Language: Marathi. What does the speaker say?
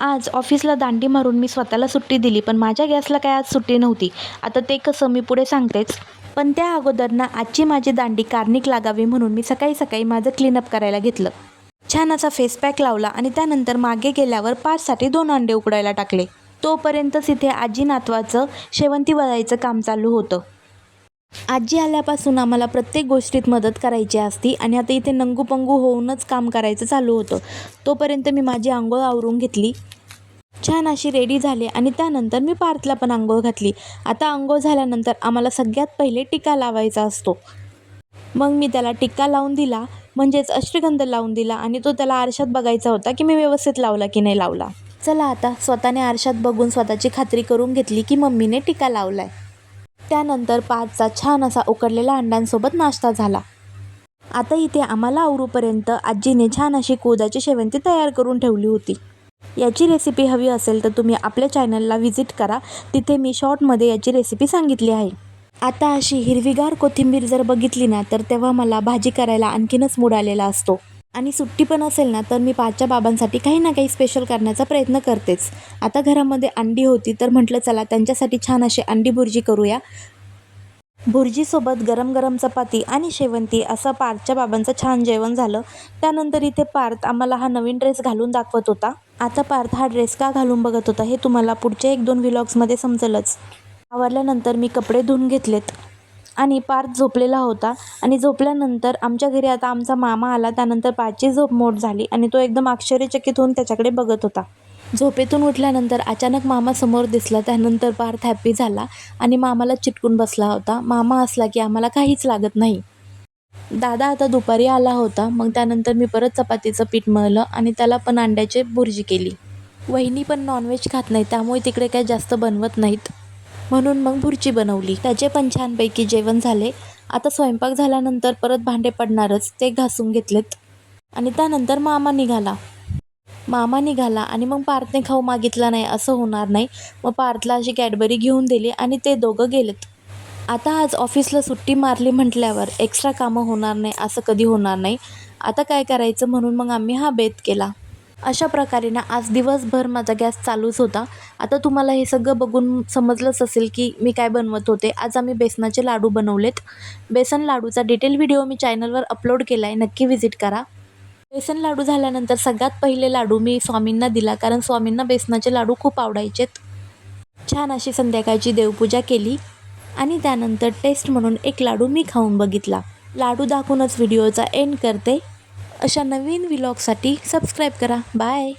आज ऑफिसला दांडी मारून मी स्वतःला सुट्टी दिली, पण माझ्या गॅसला काय आज सुट्टी नव्हती. आता ते कसं मी पुढे सांगतेच. पण त्या अगोदर ना आजची माझी दांडी कार्निक लागावी म्हणून मी सकाळी सकाळी माझं क्लीनअप करायला घेतलं. छान असा फेस पॅक लावला आणि त्यानंतर मागे गेल्यावर पार्ससाठी 2 अंडे उकडायला टाकले. तोपर्यंतच इथे आजी नातवाचं शेवंती वळायचं काम चालू होतं. आजी आल्यापासून आम्हाला प्रत्येक गोष्टीत मदत करायची असती आणि आता इथे नंगूपंगू होऊनच काम करायचं चालू होतं. तोपर्यंत मी माझी आंघोळ आवरून घेतली. छान अशी रेडी झाले आणि त्यानंतर मी पार्थला पण आंघोळ घातली. आता आंघोळ झाल्यानंतर आम्हाला सगळ्यात पहिले टिक्का लावायचा असतो. मग मी त्याला टिक्का लावून दिला, म्हणजेच अश्वगंध लावून दिला आणि तो त्याला आरशात बघायचा होता की मी व्यवस्थित लावला की नाही लावला. चला आता स्वतःने आरशात बघून स्वतःची खात्री करून घेतली की मम्मीने टिक्का लावलाय. त्यानंतर पार्थचा छान असा उकडलेल्या अंड्यांसोबत नाश्ता झाला. आता इथे आम्हाला आवरूपर्यंत आजीने छान अशी कुळथाची शेवंती तयार करून ठेवली होती. याची रेसिपी हवी असेल तर तुम्ही आपल्या चॅनलला व्हिजिट करा, तिथे मी शॉर्टमध्ये याची रेसिपी सांगितली आहे. आता अशी हिरवीगार कोथिंबीर जर बघितली ना तर तेव्हा मला भाजी करायला आणखीनच मूड आलेला असतो. आणि सुट्टी पण असेल ना तर मी पार्थच्या बाबांसाठी काही ना काही स्पेशल करण्याचा प्रयत्न करतेच. आता घरामध्ये अंडी होती तर म्हटलं चला त्यांच्यासाठी छान अशी अंडी भुर्जी करूया. भुर्जीसोबत गरम गरम चपाती आणि शेवंती असं पार्थच्या बाबांचं छान जेवण झालं. त्यानंतर इथे पार्थ आम्हाला हा नवीन ड्रेस घालून दाखवत होता. आता पार्थ हा ड्रेस का घालून बघत होता हे तुम्हाला पुढच्या 1-2 व्लॉग्समध्ये समजेलच. आवरल्यानंतर मी कपडे धुवून घेतलेत आणि पार्थ झोपलेला होता आणि झोपल्यानंतर आमच्या घरी आता आमचा मामा आला. त्यानंतर पार्थची झोप मोड झाली आणि तो एकदम आश्चर्यचकित होऊन त्याच्याकडे बघत होता. झोपेतून उठल्यानंतर अचानक मामा समोर दिसला. त्यानंतर पार्थ हॅप्पी झाला आणि मामाला चिटकून बसला होता. मामा असला की आम्हाला काहीच लागत नाही. दादा आता दुपारी आला होता. मग त्यानंतर मी परत चपातीचं पीठ मळलं आणि त्याला पण अंड्याची भुर्जी केली. वहिनी पण नॉनव्हेज खात नाही त्यामुळे तिकडे काही जास्त बनवत नाहीत, म्हणून मग भुर्जी बनवली. त्याचे पण छानपैकी जेवण झाले. आता स्वयंपाक झाल्यानंतर परत भांडे पडणारच, ते घासून घेतलेत आणि त्यानंतर मामा निघाला आणि मग पार्थने खाऊ मागितला नाही असं होणार नाही. मग पार्थला अशी कॅडबरी घेऊन दिली आणि ते दोघं गेलेत. आता आज ऑफिसला सुट्टी मारली म्हटल्यावर एक्स्ट्रा कामं होणार नाही असं कधी होणार नाही. आता काय करायचं म्हणून मग आम्ही हा बेत केला. अशा प्रकारे ना आज दिवसभर माझा गॅस चालूच होता. आता तुम्हाला हे सगळं बघून समजलंच असेल की मी काय बनवत होते. आज आम्ही बेसनाचे लाडू बनवलेत. बेसन लाडूचा डिटेल व्हिडिओ मी चॅनलवर अपलोड केला आहे, नक्की व्हिजिट करा. बेसन लाडू झाल्यानंतर सगळ्यात पहिले लाडू मी स्वामींना दिला, कारण स्वामींना बेसनाचे लाडू खूप आवडायचेत. छान अशी संध्याकाळची देवपूजा केली आणि त्यानंतर टेस्ट म्हणून एक लाडू मी खाऊन बघितला. लाडू दाखवूनच व्हिडिओचा एंड करते. अशा नवीन व्लॉगसाठी सबस्क्राईब करा. बाय.